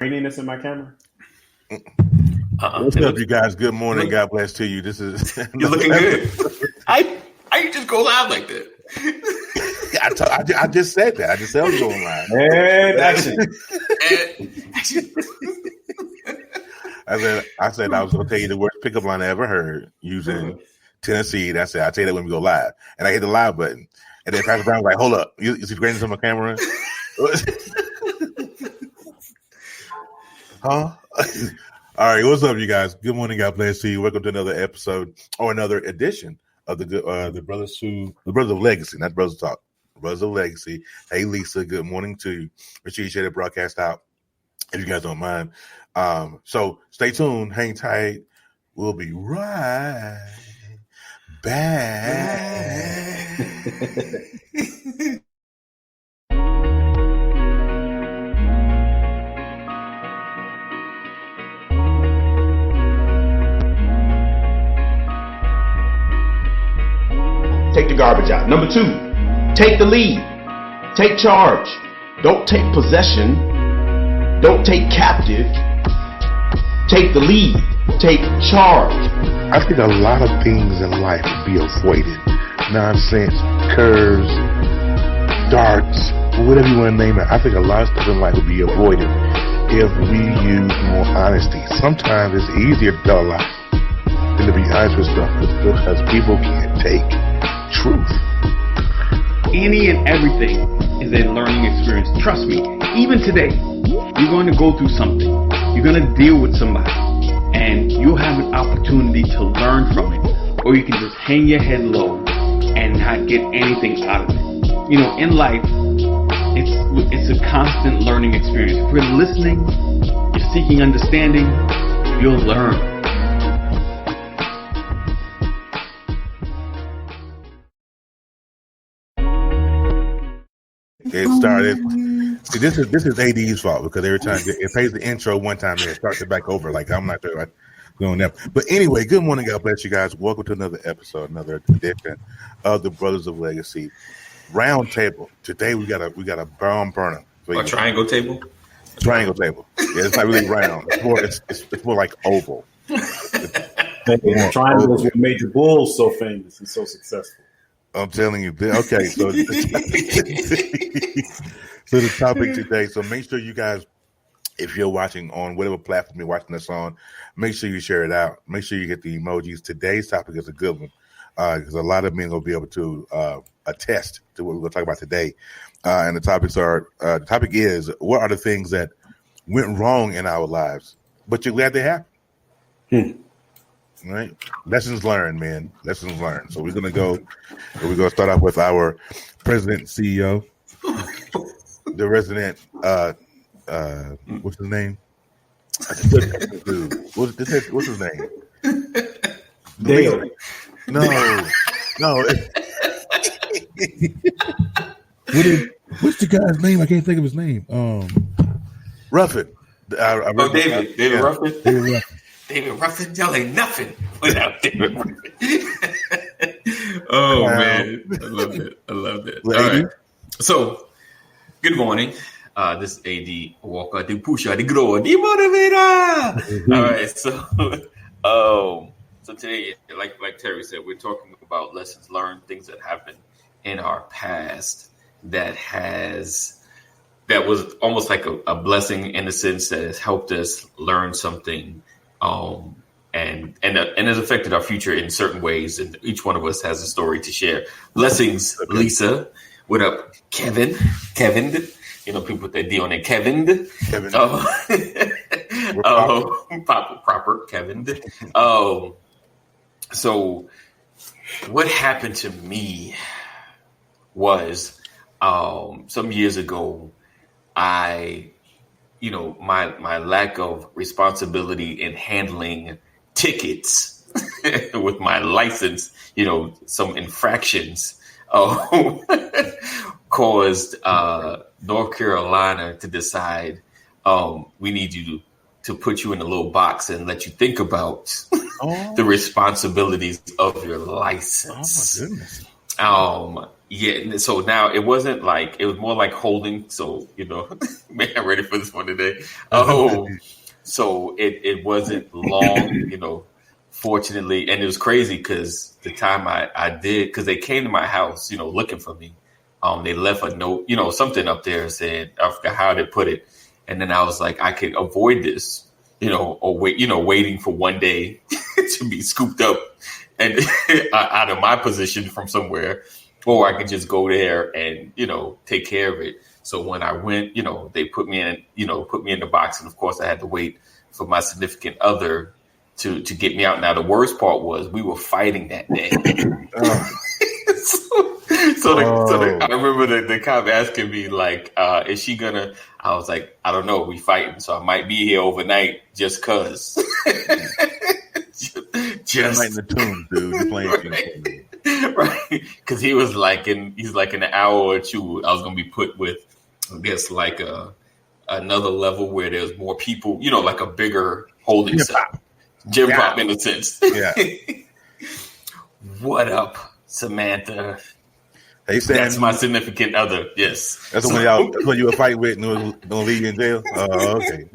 graininess in my camera? What's up, you guys? Good morning. God bless to you. This is you're looking good. I just go live like that. I just said that. I just said I was going live. And action. I said I was going to tell you the worst pickup line I ever heard using Tennessee. That's it. I tell you that when we go live, and I hit the live button, and then Pastor Brown was like, "Hold up, you see graininess on my camera?" Huh? All right, what's up, you guys? Good morning, God bless you. Welcome to another episode or another edition of the Brothers of Legacy, not Brothers Talk, Brothers of Legacy. Hey, Lisa, good morning to you. Make sure you share the broadcast out if you guys don't mind. So stay tuned, hang tight. We'll be right back. Take the garbage out. Number 2, take the lead. Take charge. Don't take possession. Don't take captive. Take the lead. Take charge. I think a lot of things in life would be avoided. Nonsense, curves, darts, whatever you want to name it. I think a lot of stuff in life would be avoided if we use more honesty. Sometimes it's easier to tell a lie than to be honest with stuff because people can't take truth. Any and everything is a learning experience. Trust me, even today, you're going to go through something. You're going to deal with somebody, and you'll have an opportunity to learn from it. Or you can just hang your head low and not get anything out of it. You know, in life, it's a constant learning experience. If you're listening, you're seeking understanding, you'll learn. It started. See, this is AD's fault because every time it plays the intro one time and it starts it back over. Like I'm not doing that. But anyway, good morning, God bless you guys. Welcome to another episode, another edition of the Brothers of Legacy Round Table. Today we got a bomb burner. A triangle table. Triangle table. Yeah, it's not really round. It's more like oval. Triangles what made the Bulls so famous and so successful. I'm telling you. Okay, so the topic today. So make sure you guys, if you're watching on whatever platform you're watching us on, make sure you share it out. Make sure you get the emojis. Today's topic is a good one because a lot of men will be able to attest to what we're going to talk about today. And the topic is, what are the things that went wrong in our lives, but you're glad they happened? Right, lessons learned, man. Lessons learned. So we're gonna start off with our president, CEO, the resident. What's his name? What's his name? Dale. No. What's the guy's name? I can't think of his name. Ruffin. David Ruffin. David Ruffin. David Ruffin, y'all ain't nothing without David Ruffin. Oh, man. I love it. All right. So, good morning. This is AD Walker, the pusher, the grower, the motivator. All right. So today, like Terry said, we're talking about lessons learned, things that happened in our past that was almost like a blessing in the sense that has helped us learn something. And has affected our future in certain ways, and each one of us has a story to share. Blessings, okay. Lisa. What up, Kevin? You know, people put that D on it. Kevin. Proper Kevin. So what happened to me was some years ago, my lack of responsibility in handling tickets with my license, some infractions caused North Carolina to decide we need you to put you in a little box and let you think about the responsibilities of your license. Oh, my goodness. Yeah, so now it wasn't like it was more like holding. So man, I'm ready for this one today. Oh, so it wasn't long. Fortunately, and it was crazy because the time I did, because they came to my house, looking for me. They left a note, something up there saying, I forgot how they put it, and then I was like, I could avoid this, or wait, waiting for one day to be scooped up and out of my position from somewhere. Or I could just go there and, take care of it. So when I went, they put me in the box. And of course I had to wait for my significant other to get me out. Now, the worst part was we were fighting that day. I remember the cop asking me like, is she gonna, I was like, I don't know. We fighting. So I might be here overnight just cause. Just like the tune, dude. You're playing right, because he's like in an hour or two, I was gonna be put with, I guess, like another level where there's more people, like a bigger holding cell, gym pop in a sense. Yeah. What up, Samantha? They said that's my significant other. Yes, that's when you were fighting with and gonna leave you in jail. Okay.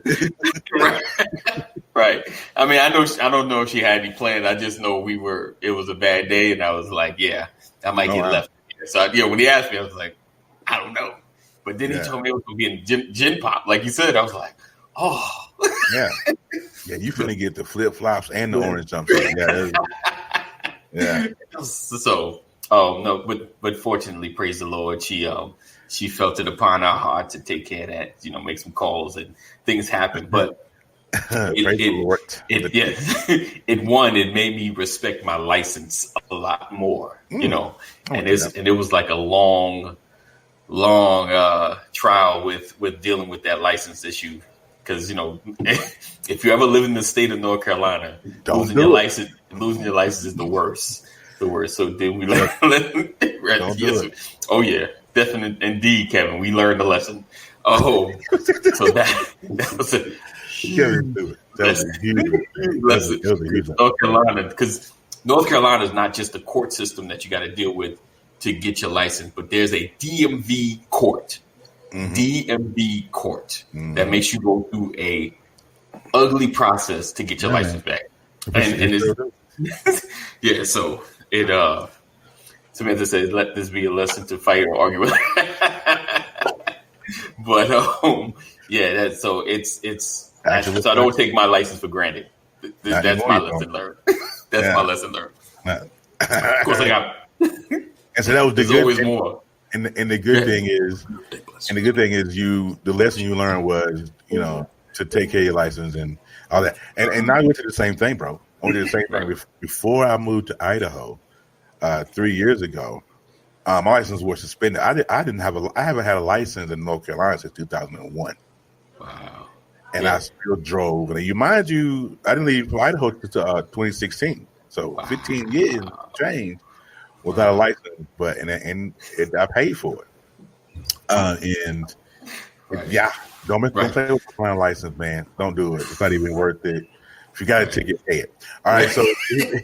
Right. I mean, I don't know if she had any plans. I just know it was a bad day, and I was like, yeah, I might get left. So when he asked me, I was like, I don't know. But then he told me it was going to be in gin pop, like you said. I was like, oh, yeah, you finna get the flip flops and the orange jumpsuit. Yeah. So, no, but fortunately, praise the Lord, she felt it upon our heart to take care of that. Make some calls and things happen, but. It made me respect my license a lot more, and it was like a long trial with dealing with that license issue. Because, if you ever live in the state of North Carolina, losing your license is the worst. So then we learned. Oh yeah, definitely, indeed, Kevin. We learned the lesson. Oh, so that was a North Carolina, because North Carolina is not just a court system that you got to deal with to get your license, but there's a DMV court, that makes you go through a ugly process to get your license back, and it's, so it. Samantha says, "Let this be a lesson to fight or argue with." But that's so it's. So I don't take my license for granted. That's my lesson learned. That's my lesson learned. Of course, I got. And so that was the good. Always thing. More. And the good thing is, the lesson you learned was, to take care of your license and all that. And now I went to the same thing, bro. I went to the same thing before I moved to Idaho 3 years ago. My license was suspended. I haven't had a license in North Carolina since 2001. Wow. And I still drove. And I didn't leave from Idaho until 2016. So 15 years change without a license. But I paid for it. Don't play with my license, man. Don't do it. It's not even worth it. If you got a ticket, pay it. All right. So you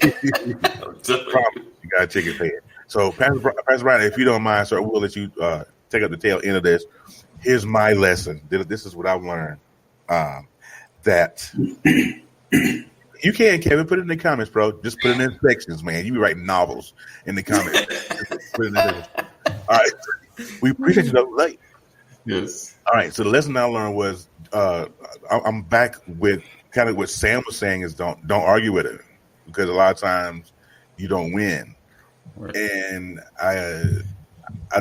got a ticket, pay it. So Pastor Brian, if you don't mind, sir, we'll let you take up the tail end of this. Here's my lesson. This is what I've learned. That you can, Kevin, put it in the comments, bro. Just put it in sections, man. You be writing novels in the comments. Put it in there. All right. We appreciate you, though. Like, yes. All right. So the lesson I learned was I'm back with kind of what Sam was saying is don't argue with it, because a lot of times you don't win. Right. And I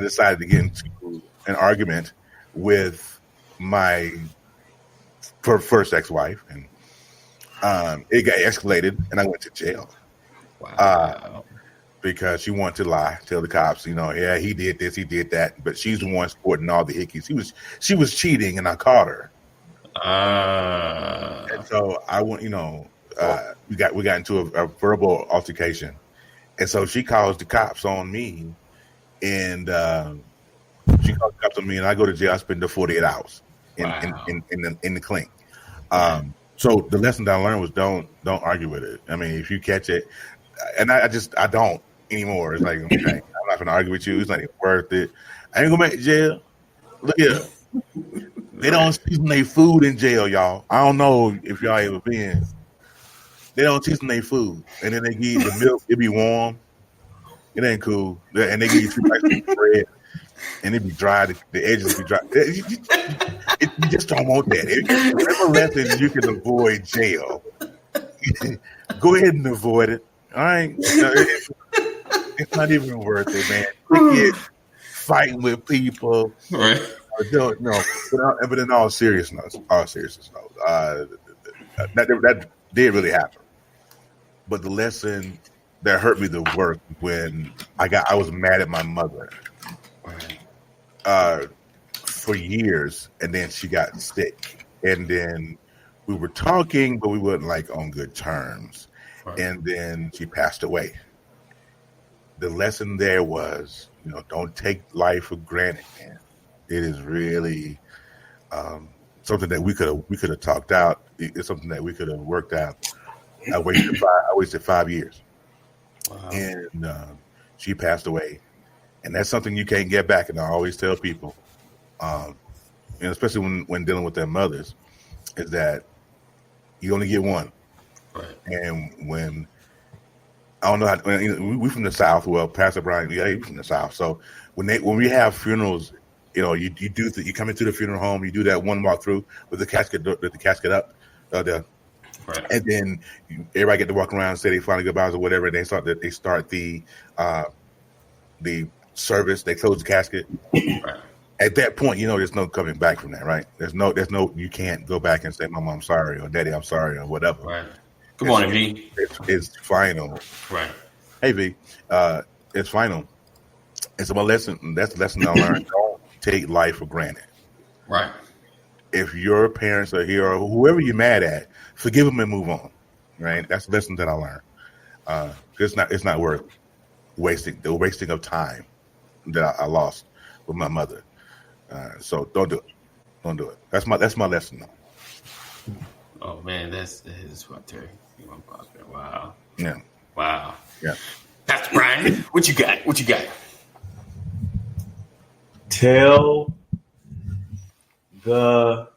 decided to get into an argument with my first ex-wife, and it got escalated, and I went to jail. Wow. Because she wanted to lie, tell the cops, he did this, he did that, but she's the one supporting all the hickeys. She was cheating, and I caught her. And so I went, we got into a verbal altercation, and so she calls the cops on me, and she calls the cops on me, and I go to jail. I spend the 48 hours. In the clink. So the lesson that I learned was don't argue with it. I mean, if you catch it, and I don't anymore. It's like, okay, I'm not finna argue with you. It's not even worth it. I ain't gonna make jail. Look here. They don't season their food in jail, y'all. I don't know if y'all ever been. They don't season their food, and then they give you the milk. It be warm. It ain't cool. And they give you 2 pieces of bread, and it be dry. The edges be dry. You just don't want that. Whatever lesson you can avoid jail, go ahead and avoid it. All right. It's not even worth it, man. Cricket, fighting with people. Right. But in all seriousness, that did really happen. But the lesson that hurt me the worst when I was mad at my mother for years, and then she got sick, and then we were talking, but we weren't like on good terms, and then she passed away. The lesson there was, don't take life for granted, man. It is really something that we could have talked out. It's something that we could have worked out. I wasted 5 years, and she passed away, and that's something you can't get back. And I always tell people, and especially when dealing with their mothers, is that you only get one. Right. And when I don't know how we from the South. Well, Pastor Brian, he's from the South. So when we have funerals, you come into the funeral home, you do that one walk through with the casket up, right. And then everybody get to walk around and say they final goodbyes or whatever. And they start the service. They close the casket. Right. At that point, there's no coming back from that, right? There's no, you can't go back and say, Mama, I'm sorry, or Daddy, I'm sorry, or whatever. Right. Good morning, V. It's final. Right. Hey, V. It's final. It's my lesson. That's the lesson I learned. Don't take life for granted. Right. If your parents are here or whoever you're mad at, forgive them and move on. Right. That's the lesson that I learned. It's not worth wasting of time that I lost with my mother. So don't do it. Don't do it. That's my lesson though. Oh man, that is what Terry. Wow. Yeah. Wow. Yeah. Pastor Brian, what you got? What you got? Tell the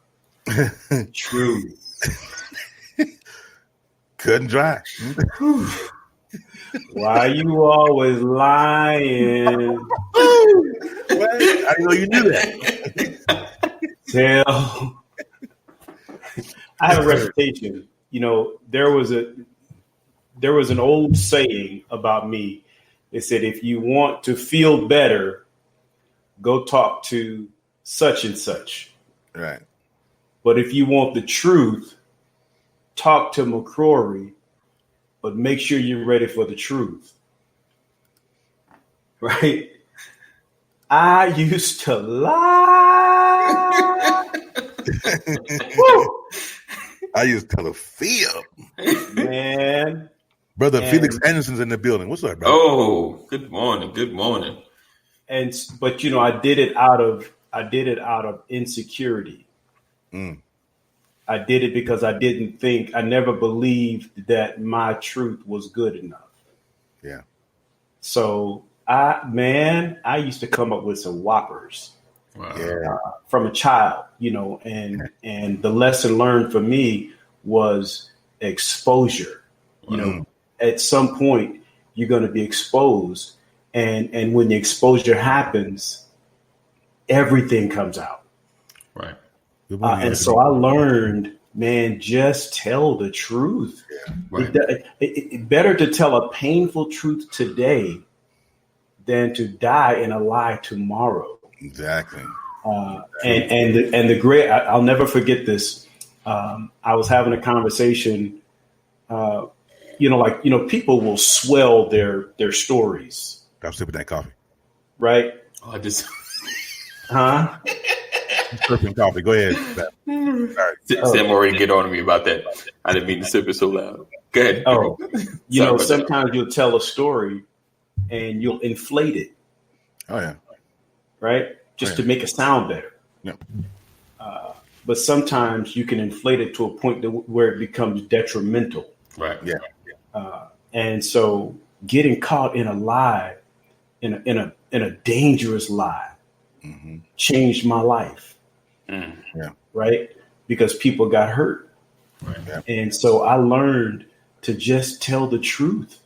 truth. Cut and dry. Why you always lying? I know you knew that. Tell. I have a reputation. There was an old saying about me. It said, if you want to feel better, go talk to such and such. Right. But if you want the truth, talk to McCrory, but make sure you're ready for the truth. Right? I used to lie. Woo! I used to tell a feel. Man. Brother Felix Anderson's in the building. What's up, brother? Oh, good morning. Good morning. But I did it out of insecurity. I did it because I never believed that my truth was good enough. Yeah. So I used to come up with some whoppers. Wow. From a child, and the lesson learned for me was exposure. At some point you're going to be exposed, and when the exposure happens, everything comes out. Right. And so I learned, man, just tell the truth. Yeah. Right. It's better to tell a painful truth today than to die in a lie tomorrow. Exactly. And the great, I'll never forget this. I was having a conversation, people will swell their stories. I'm sipping that coffee. Right. Oh, I just. Huh? Sipping coffee. Go ahead. Sorry. Sam already get on me about that. I didn't mean to sip it so loud. Go ahead. Oh, sometimes you'll tell a story and you'll inflate it. Oh yeah. Right. Just to make it sound better. Yep. But sometimes you can inflate it to a point where it becomes detrimental. Right. Yeah. And so getting caught in a lie in a dangerous lie changed my life. Yeah. Right. Because people got hurt. Right. Yeah. And so I learned to just tell the truth.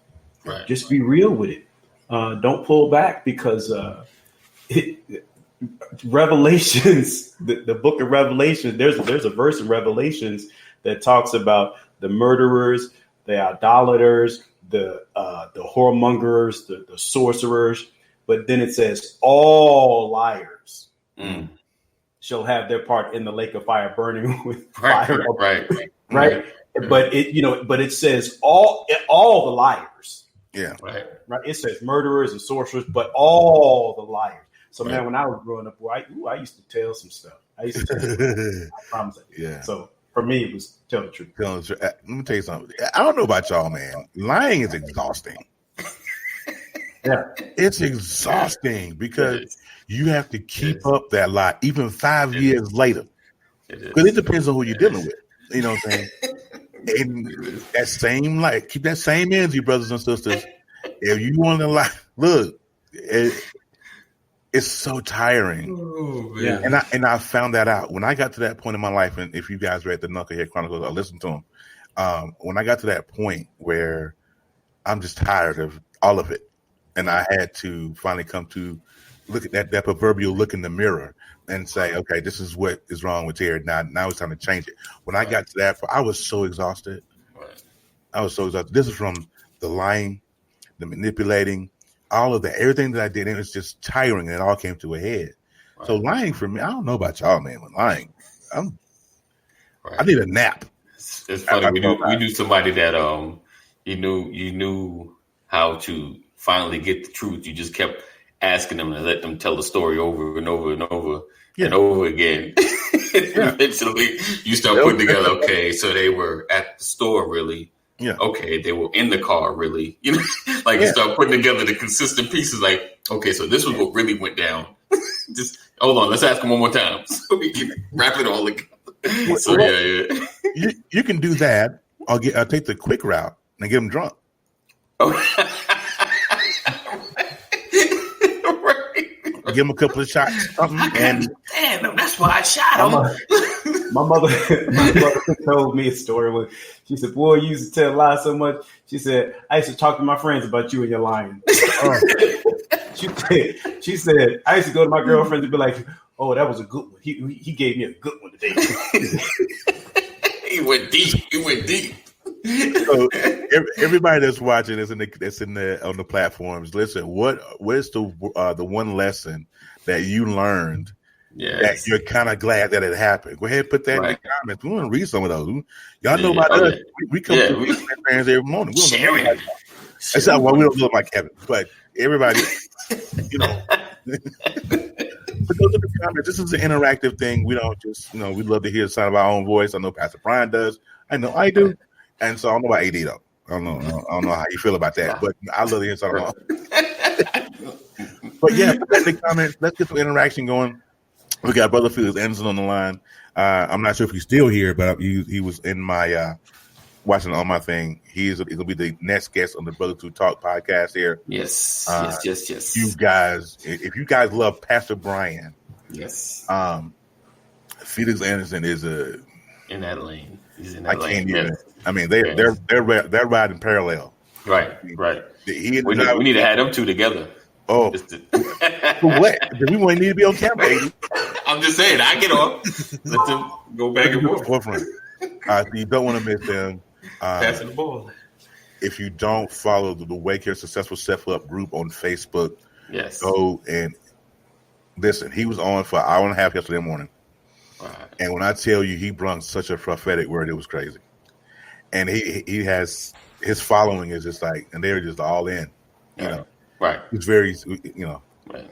Right. Just be real with it. Don't pull back, because Revelations, the book of Revelation, there's a verse in Revelations that talks about the murderers, the idolaters, the whoremongers, the sorcerers. But then it says all liars shall have their part in the lake of fire burning with fire. Right. But it says all the liars. Yeah. Right. It says murderers and sorcerers, but all the liars. So man, when I was growing up, I used to tell some stuff. I promise. Yeah. So for me, it was tell the truth. Let me tell you something. I don't know about y'all, man. Lying is exhausting. Yeah. It's exhausting because you have to keep up that lie even 5 years later. Because it depends on who you're dealing with. You know what I'm saying? And that same light, keep that same energy, brothers and sisters. If you want to lie, look, it's so tiring. Oh, yeah. And I found that out when I got to that point in my life. And if you guys read the Knucklehead Chronicles, I listened to them. When I got to that point where I'm just tired of all of it, and I had to finally come to look at that proverbial look in the mirror and say, okay, this is what is wrong with Terry. Now it's time to change it. When I got to that, I was so exhausted. I was so exhausted. This is from the lying, the manipulating, all of that, everything that I did. It was just tiring, and it all came to a head. Right. So lying for me, I don't know about y'all, man. When lying, I need a nap. It's funny. We knew somebody that you knew how to finally get the truth. You just kept asking them to let them tell the story over and over and over and over again. Eventually, you start putting together. Okay, so they were at the store, really. Yeah. Okay, they were in the car, really. You start putting together the consistent pieces. Like, okay, so this was what really went down. Just hold on, let's ask them one more time so we can wrap it all together. So you can do that. I'll take the quick route and get them drunk. Give him a couple of shots, and damn, that's why I shot him. My mother told me a story when she said, "Boy, you used to tell lies so much." She said, "I used to talk to my friends about you and your lying." She said, "I used to go to my girlfriends and be like, oh, that was a good one. He gave me a good one today." He went deep. So everybody that's watching that's on the platforms, listen. What is the one lesson that you learned that you're kind of glad that it happened? Go ahead and put that in the comments. We want to read some of those. Y'all know about us. We come to fans every morning. We don't know about that's not why we don't look like Kevin, but everybody, you know. But those are the comments. This is an interactive thing. We don't just, we love to hear the sound of our own voice. I know Pastor Brian does. I know I do. And so I don't know about AD though. I don't know how you feel about that, but I love to hear something. But yeah, put that in the comments. Let's get some interaction going. We got Brother Felix Anderson on the line. I'm not sure if he's still here, but he was in my watching on my thing. He'll be the next guest on the Brother to Talk podcast here. Yes. You guys, if you guys love Pastor Brian, yes. Felix Anderson is in that lane. He's in that lane. Can't even. I mean, they're riding parallel. Right. We need to have them two together. Oh, for what? We wouldn't need to be on camera. I'm just saying, I get off. Let them go back and forth. So you don't want to miss them. Passing the ball. If you don't follow the Wake Your Successful Self Up group on Facebook, yes, go and listen. He was on for an hour and a half yesterday morning. Right. And when I tell you he brought such a prophetic word, it was crazy. And he has his following is just like, and they're just all in, you know. Right. It's very, Right.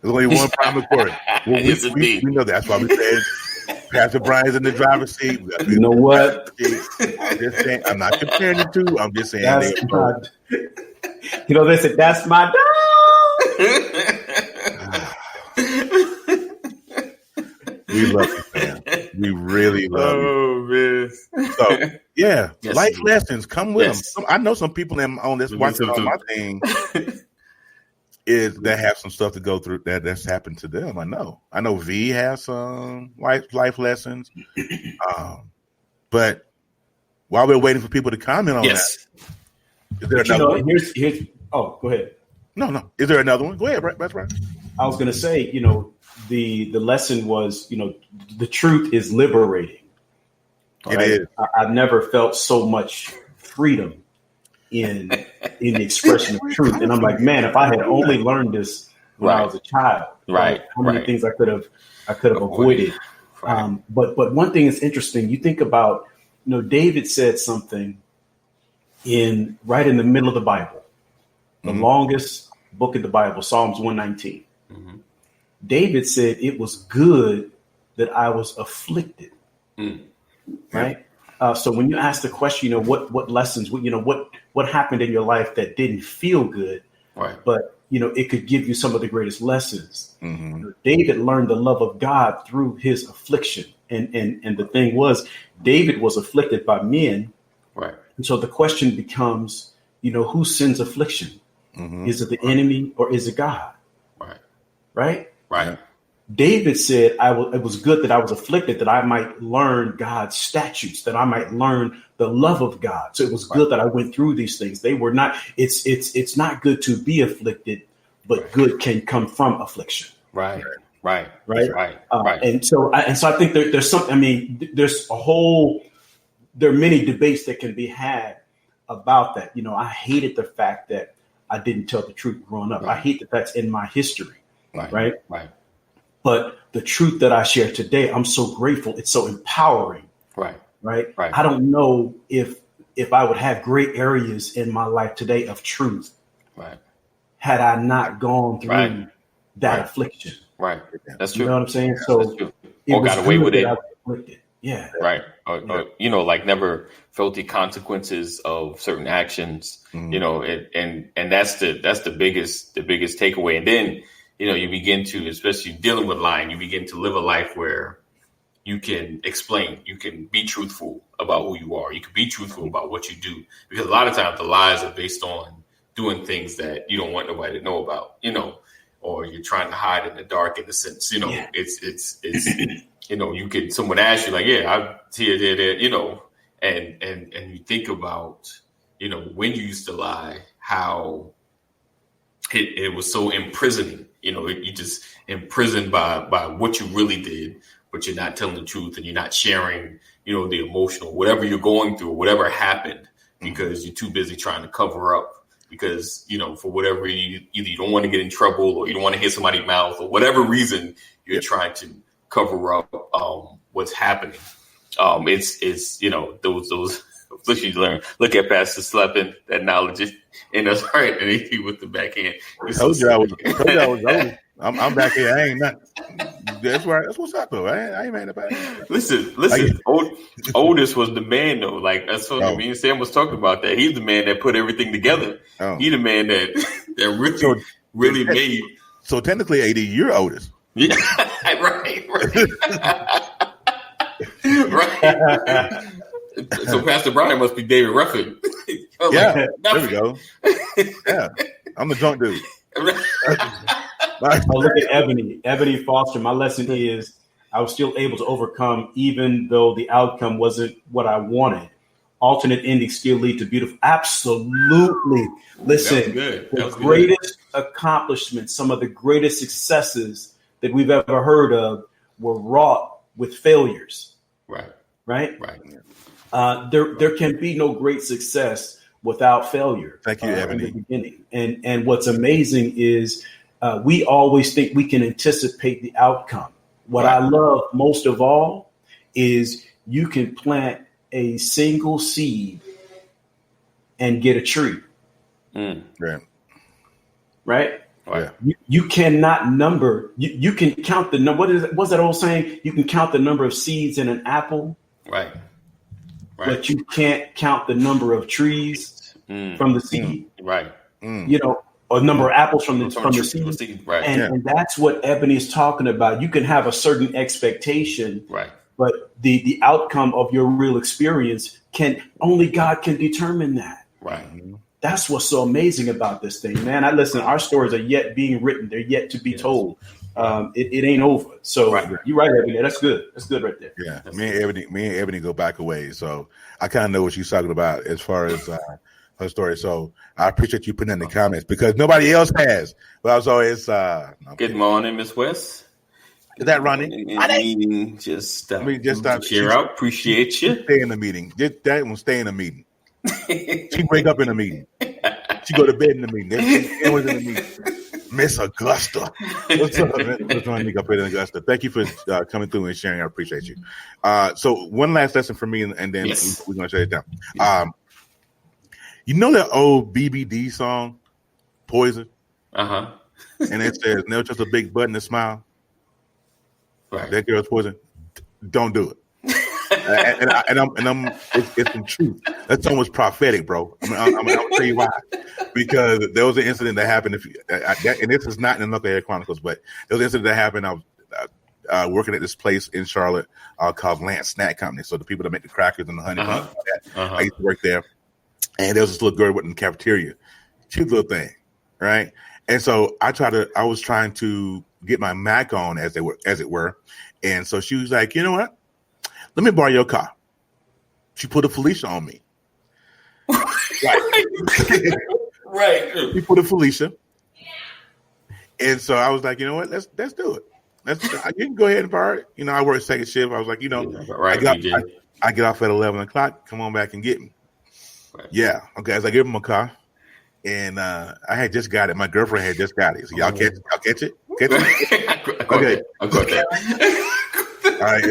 There's only one problem recording. Well, we know that. That's why we said Pastor Brian's in the driver's seat. You know what? I'm not comparing the two. I'm just saying. They said, that's my dog. We love you, man. We really love you. Oh, man. So, yeah, life lessons. Come with them. I know some people on this watching on my thing. is that have some stuff to go through that's happened to them. I know V has some life lessons. But while we're waiting for people to comment on that, is there another one? Here's go ahead. No. Is there another one? Go ahead, that's right. I was going to say, the lesson was, the truth is liberating. Right? It is. I've never felt so much freedom in the expression of truth. And I'm like, man, if I had only learned this when I was a child, how many things I could have avoided. Right. But one thing is interesting. You think about, David said something right in the middle of the Bible, the longest book of the Bible, Psalms 119. Mm-hmm. David said it was good that I was afflicted. Right. So when you ask the question, what lessons, what happened in your life that didn't feel good, but it could give you some of the greatest lessons. Mm-hmm. David learned the love of God through his affliction. And the thing was, David was afflicted by men. Right. And so the question becomes, who sends affliction? Mm-hmm. Is it the enemy or is it God? Right. David said, it was good that I was afflicted, that I might learn God's statutes, that I might learn the love of God. So it was good that I went through these things. They were not, it's not good to be afflicted, but good can come from affliction. Right. And so I think there's something, there are many debates that can be had about that. I hated the fact that I didn't tell the truth growing up. I hate that that's in my history. Right. But the truth that I share today, I'm so grateful. It's so empowering. Right. I don't know if I would have great areas in my life today of truth. Had I not gone through that affliction. That's true. You know what I'm saying? So or got away with it. Yeah. Or like never felt the consequences of certain actions. Mm-hmm. And that's the biggest takeaway. And then you begin to, especially dealing with lying, you begin to live a life where you can explain, you can be truthful about who you are. You can be truthful about what you do, because a lot of times the lies are based on doing things that you don't want nobody to know about, or you're trying to hide in the dark, in the sense, it's someone asks you like, I'm here, there, and you think about, when you used to lie, how it was so imprisoning. You just imprisoned by what you really did, but you're not telling the truth and you're not sharing, the emotional, whatever you're going through, whatever happened, because you're too busy trying to cover up because, for whatever reason, either you don't want to get in trouble or you don't want to hit somebody's mouth or whatever reason you're trying to cover up what's happening. It's those afflictions you learn. Look at Pastor Sleppin, that knowledge in us, right? And he with the backhand. I told you I was old. I'm back here. I ain't nothing. That's right. That's what's up, though. I ain't mad about it. Listen. Oldest was the man, though. Like that's what me and Sam was talking about. That he's the man that put everything together. He the man that really made. So technically, AD, you're oldest. Yeah, right. Right. So Pastor Brian must be David Ruffin. There we go. Yeah, I'm the drunk dude. Look at Ebony Foster. My lesson is I was still able to overcome, even though the outcome wasn't what I wanted. Alternate endings still lead to beautiful. Absolutely. Listen, the greatest accomplishments, some of the greatest successes that we've ever heard of were wrought with failures. Right. There can be no great success without failure. Thank you, Ebony. In the beginning. And what's amazing is we always think we can anticipate the outcome. What I love most of all is you can plant a single seed and get a tree. Right? Yeah. You cannot number. You can count the number. What's that old saying? You can count the number of seeds in an apple. Right. But you can't count the number of trees from the seed. Right. Or number of apples from the seed. Right. And that's what Ebony is talking about. You can have a certain expectation. Right. But the outcome of your real experience only God can determine that. Right. that's what's so amazing about this thing, man. Our stories are yet being written. They're yet to be told. It ain't over. So you're right, Ebony. That's good. That's good right there. Yeah, me and Ebony go back a ways. So I kind of know what she's talking about as far as her story. So I appreciate you putting in the comments because nobody else has. But also, it's good morning, Miss West. Is that Ronnie? Meeting just cheer out. Appreciate you. Stay in the meeting. That one stay in the meeting. She wake up in the meeting. She go to bed in the meeting. It was in the meeting. Miss Augusta. What's up, man? What's going on, up in Augusta? Thank you for coming through and sharing. I appreciate you. So one last lesson for me, and then we're going to shut it down. You know that old BBD song, Poison? Uh-huh. And it says, never trust a big butt and a smile. Right. That girl's poison. Don't do it. It's some truth. That song was prophetic, bro. I'm gonna tell you why. Because there was an incident that happened. And this is not in the Knucklehead Chronicles, but there was an incident that happened. I was working at this place in Charlotte called Lance Snack Company. So the people that make the crackers and the honey buns, I used to work there. And there was this little girl in the cafeteria, cute little thing, right? And so I was trying to get my Mac on, as it were. And so she was like, you know what? Let me borrow your car. She put a Felicia on me. Right. She put a Felicia. And so I was like, you know what? Let's do it. You can go ahead and borrow it. You know, I work second shift. I was like, I get off at 11 o'clock. Come on back and get me. Right. Yeah. Okay. As I give him a car. And I had just got it. My girlfriend had just got it. So y'all catch it? Okay. I got that. All right.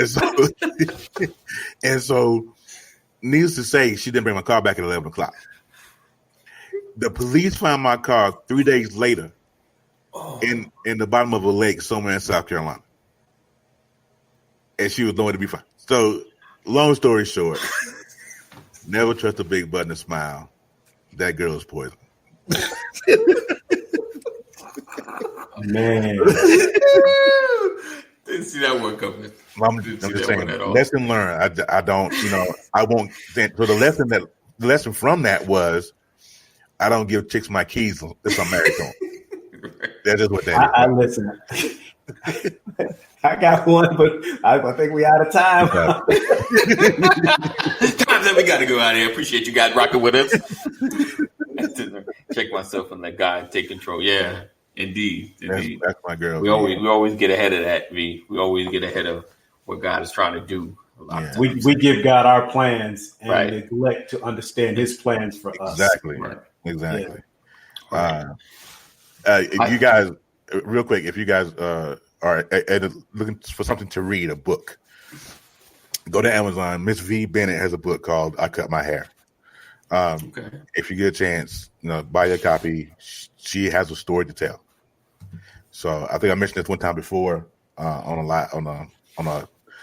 And so, needless to say, she didn't bring my car back at 11 o'clock. The police found my car 3 days later in the bottom of a lake somewhere in South Carolina. And she was nowhere to be found. So, long story short, never trust a big butt and a smile. That girl is poison. Man. Didn't see that one coming. I'm just saying, lesson learned. I don't, I won't. So the lesson from that was, I don't give chicks my keys if I'm married to them. That's just what that is. I listen. I got one, but I think we out of time. Time's that we got to go out of here. Appreciate you guys rocking with us. Check myself on that guy and take control. Yeah. Indeed. That's my girl. We always get ahead of that, V. We always get ahead of what God is trying to do. We give God our plans and neglect to understand His plans for us. Exactly. Right. Exactly. Yeah. You guys, real quick, if you guys are looking for something to read, a book, go to Amazon. Miss V. Bennett has a book called "I Cut My Hair." If you get a chance, buy a copy. She has a story to tell. So I think I mentioned this one time before on a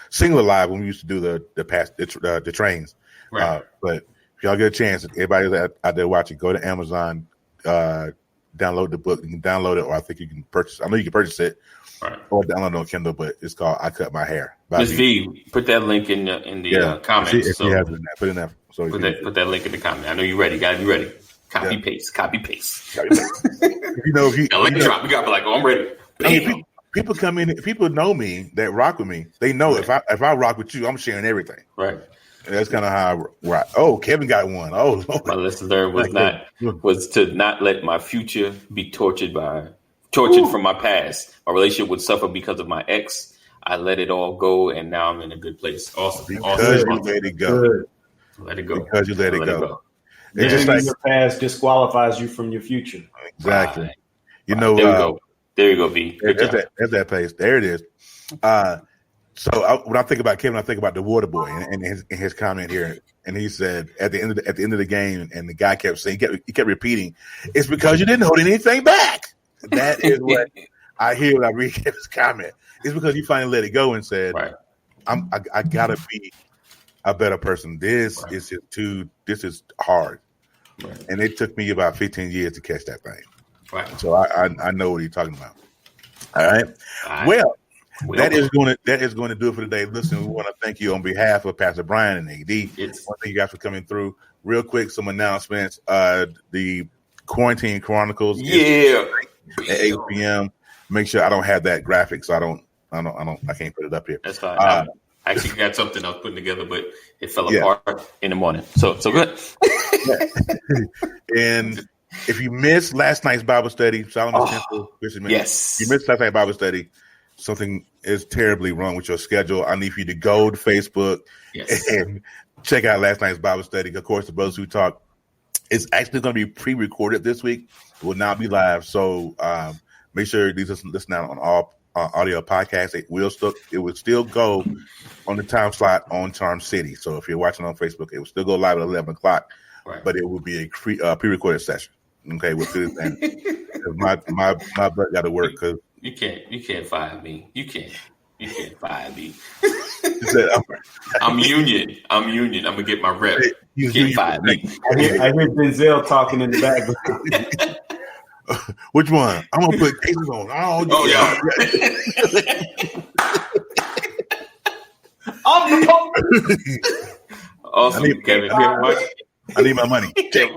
singular live when we used to do the trains. Right. But if y'all get a chance, everybody that out there watching, go to Amazon, download the book. You can download it, or I think you can purchase. I know you can purchase it, or download it on Kindle. But it's called "I Cut My Hair." Miss V, put that link in the comments. She has it in there. Put it in there. So put that link in the comment. I know you're ready. Gotta be ready. Copy paste. If you link drop. We gotta be like, I'm ready. People come in. People know me that rock with me. They know if I rock with you, I'm sharing everything. Right. And that's kind of how I rock. Oh, Kevin got one. Oh, Lord. My lesson learned was to not let my future be tortured from my past. My relationship would suffer because of my ex. I let it all go, and now I'm in a good place. Awesome. Because you let it go. Good. Let it go. Because you let it go. It's just like your past disqualifies you from your future. Exactly. There you go, V. There's that place. There it is. So when I think about Kevin, I think about the Water Boy and his comment here. And he said at the end of the game, and the guy kept saying, he kept repeating, "It's because you didn't hold anything back." That is what I hear when I read Kevin's comment. It's because you finally let it go and said, I gotta be a better person. This is hard. Right. And it took me about 15 years to catch that thing. Right. So I know what you're talking about. All right. Well, That is going to do it for today. Listen, we want to thank you on behalf of Pastor Brian and AD. I want to thank you guys for coming through. Real quick, some announcements. The Quarantine Chronicles is at 8 p.m. Make sure I don't have that graphic, so I can't put it up here. That's fine. I actually got something I was putting together, but it fell apart in the morning. So good. And if you missed last night's Bible study, Solomon Temple, Christian yes. If you missed last night's Bible study, something is terribly wrong with your schedule. I need for you to go to Facebook and check out last night's Bible study. Of course, the Brothers Who Talk is actually going to be pre-recorded this week. It will not be live. So make sure you listen out on all audio podcasts. It will still go on the time slot on Charm City. So if you're watching on Facebook, it will still go live at 11 o'clock, but it will be a pre-recorded session. Okay, we'll do this. My butt got to work because you can't fire me. You can't fire me. I'm union. I'm gonna get my rep. You can't fire me. I hear Denzel talking in the background. Which one? I'm gonna put cases on. Yeah. I'm the Awesome, Kevin. I need my money. Jay.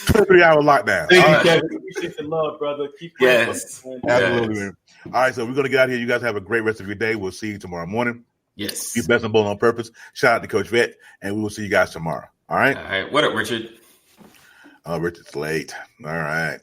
23-hour lockdown. Thank you, Kevin. Appreciate the love, brother. Keep going. Absolutely, man. All right, so we're gonna get out of here. You guys have a great rest of your day. We'll see you tomorrow morning. Yes. Be best and bold on purpose. Shout out to Coach Vet, and we will see you guys tomorrow. All right. All right. What up, Richard? Oh, Richard's late. All right.